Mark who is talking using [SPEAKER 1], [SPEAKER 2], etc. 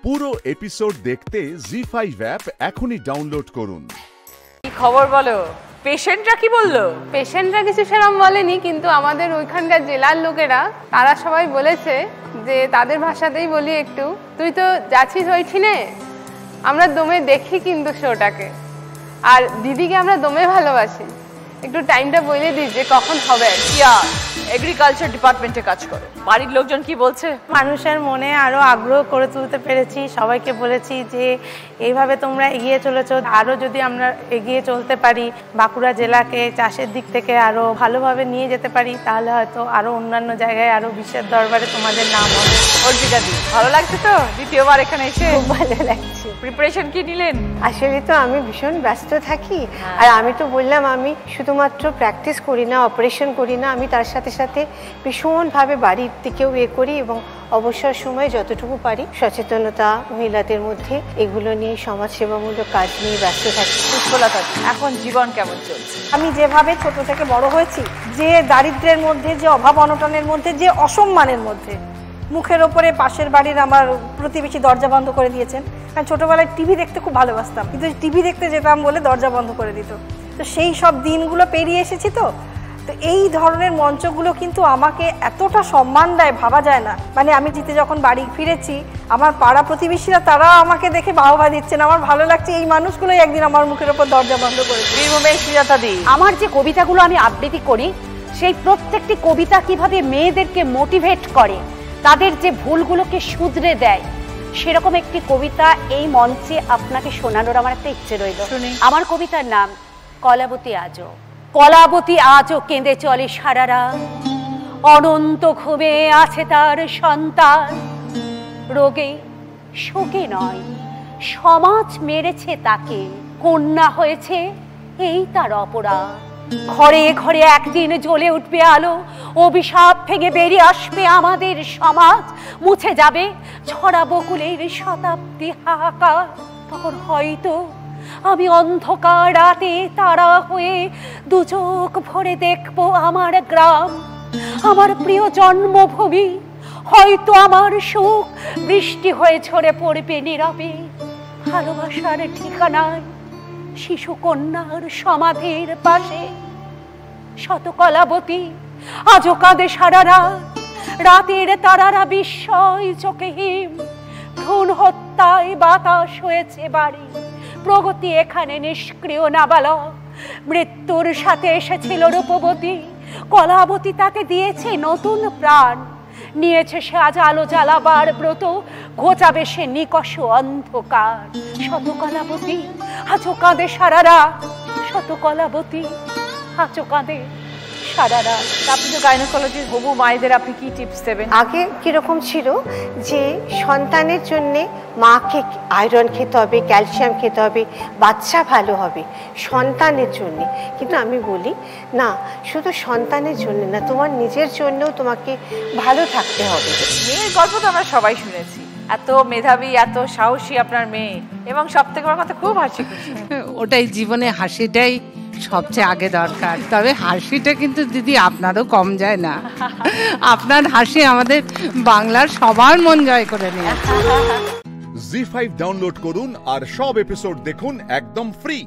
[SPEAKER 1] পুরো এপিসোড দেখতে জি5 অ্যাপ এখনই ডাউনলোড করুন।
[SPEAKER 2] কি খবর বলো, পেশেন্টরা কি বললো?
[SPEAKER 3] পেশেন্টরা কিছু সেরকম বলেনি, কিন্তু আমাদের ওইখানকার জেলার লোকেরা তারা সবাই বলেছে যে তাদের ভাষাতেই বলি একটু, তুই তো যাচ্ছিস ওইখানে, আমরা দমে দেখি কিন্তু শোটাকে, আর দিদিকে আমরা দমে ভালোবাসি, একটু টাইমটা বলে দিস যে কখন হবে।
[SPEAKER 2] এগ্রিকালচার ডিপার্টমেন্টে কাজ করো, বাড়ির লোকজন কি বলছে?
[SPEAKER 4] মানুষের মনে আরো আগ্রহ করে তুলতে পেরেছি। সবাইকে বলেছি যে এইভাবে তোমরা এগিয়ে চলেছো, আরো যদি আমরা এগিয়ে চলতে পারি, বাঁকুড়া জেলাকে চাষের দিক থেকে আরো ভালোভাবে নিয়ে যেতে পারি, তাহলে হয়তো আরো অন্যান্য জায়গায় আরো বিশ্বের দরবারে তোমাদের নাম হবে।
[SPEAKER 2] অর্পিতা দি, ভালো লাগছে তো দ্বিতীয়বার এখানে এসে?
[SPEAKER 4] খুব ভালো লাগছে।
[SPEAKER 2] প্রিপারেশন কি নিলেন?
[SPEAKER 5] আসলে তো আমি ভীষণ ব্যস্ত থাকি, আর আমি তো বললাম আমি শুধুমাত্র প্র্যাকটিস করি না, অপারেশন করি না, আমি তার সাথে সাথে ভীষণভাবে বাড়ির দিকেও করি, এবং অবসর সময় যতটুকু পারি সচেতনতা মহিলাদের মধ্যে এগুলো নিয়ে সমাজসেবামূলক কাজ নিয়ে ব্যস্ত থাকি।
[SPEAKER 2] পুষ্পলতা, এখন জীবন কেমন চলছে?
[SPEAKER 6] আমি যেভাবে ছোট থেকে বড় হয়েছি, যে দারিদ্র্যের মধ্যে, যে অভাব অনটনের মধ্যে, যে অসম্মানের মধ্যে, মুখের ওপরে পাশের বাড়ির আমার প্রতিবেশী দরজা বন্ধ করে দিয়েছেন। কারণ ছোটবেলায় টিভি দেখতে খুব ভালোবাসতাম, কিন্তু টিভি দেখতে যেতাম বলে দরজা বন্ধ করে দিত। তো সেই সব দিনগুলো পেরিয়ে এসেছি। তো এই ধরনের মঞ্চগুলো কিন্তু আমাকে এতটা সম্মান দেয়, ভাবা যায় না। মানে আমি জিতে যখন বাড়ি ফিরেছি, আমার পাড়া প্রতিবেশীরা তারা আমাকে দেখে বাহবা দিচ্ছেন, আমার ভালো লাগছে। এই মানুষগুলোই একদিন আমার মুখের ওপর দরজা বন্ধ করেছে।
[SPEAKER 2] বীরভূমের সুজাতা দি,
[SPEAKER 7] আমার যে কবিতাগুলো আমি আবৃত্তি করি, সেই প্রত্যেকটি কবিতা কিভাবে মেয়েদেরকে মোটিভেট করে, তাদের যে ভুলগুলোকে শুধরে দেয়, সেরকম একটি কবিতা এই মঞ্চে আপনাকে শোনানোর আমার একটা ইচ্ছে রইল। আমার কবিতার নাম কলাবতী আজও। কলাবতী আজও কেঁদে চলে সারারা, অনন্ত ঘুমে আছে তার সন্তান, রোগে শোকে নয় সমাজ মেরেছে তাকে, কন্যা হয়েছে এই তার অপরাধ। ঘরে ঘরে একদিন জ্বলে উঠবে আলো, অভিশাপ ভেঙে বেরিয়ে আসবে আমাদের সমাজ, মুছে যাবে ছড়া বকুলের শতাব্দী হাহাকার। তখন হয়তো আমি অন্ধকার রাতে তারা হয়ে দু চোখ ভরে দেখবো আমার গ্রাম, আমার প্রিয় জন্মভূমি। হয়তো আমার সুখ বৃষ্টি হয়ে ঝরে পড়বে নীরবে, ভালোবাসার ঠিকানায় শিশু কন্যার সমাধির পাশে। শত কলাবতী আজও কাঁদে সারারা, রাতের তারারা বিস্ময় চোখে হিম। ভ্রূণ হত্যায় বাতাস হয়েছে বাড়ি, প্রগতি এখানে নিষ্ক্রিয় নাবালক। মৃত্যুর সাথে এসেছিল রূপবতী, কলাবতী তাকে দিয়েছে নতুন প্রাণ। নিয়েছে সে আজ আলো জ্বালাবার ব্রত, ঘোচাবে সে নিকষ অন্ধকার। শত কলাবতী আজও কাঁদে সারারা, শত কলাবতী আজও কাঁদে সারারা।
[SPEAKER 2] আপনি তো গাইনোকোলজির হবু মায়েদের, আপনি কি টিপস দেবেন?
[SPEAKER 5] আগে কিরকম ছিল যে সন্তানের জন্যে মাকে আয়রন খেতে হবে, ক্যালসিয়াম খেতে হবে, বাচ্চা ভালো হবে সন্তানের জন্যে। কিন্তু আমি বলি না, শুধু সন্তানের জন্য না, তোমার নিজের জন্যও তোমাকে ভালো থাকতে হবে।
[SPEAKER 2] মেয়ের গল্প তো আমরা সবাই শুনেছি, এত মেধাবী, এত সাহসী আপনার মেয়ে, এবং সব থেকে বড় কথা খুব হাসি খুশি।
[SPEAKER 8] ওটাই জীবনে, হাসিটাই সবচেয়ে আগে দরকার। তবে হাসিটা কিন্তু দিদি আপনারও কম যায় না, আপনার হাসি আমাদের বাংলার সবার মন জয় করে নিয়েছে।
[SPEAKER 1] জি5 ডাউনলোড করুন আর সব এপিসোড দেখুন একদম ফ্রি।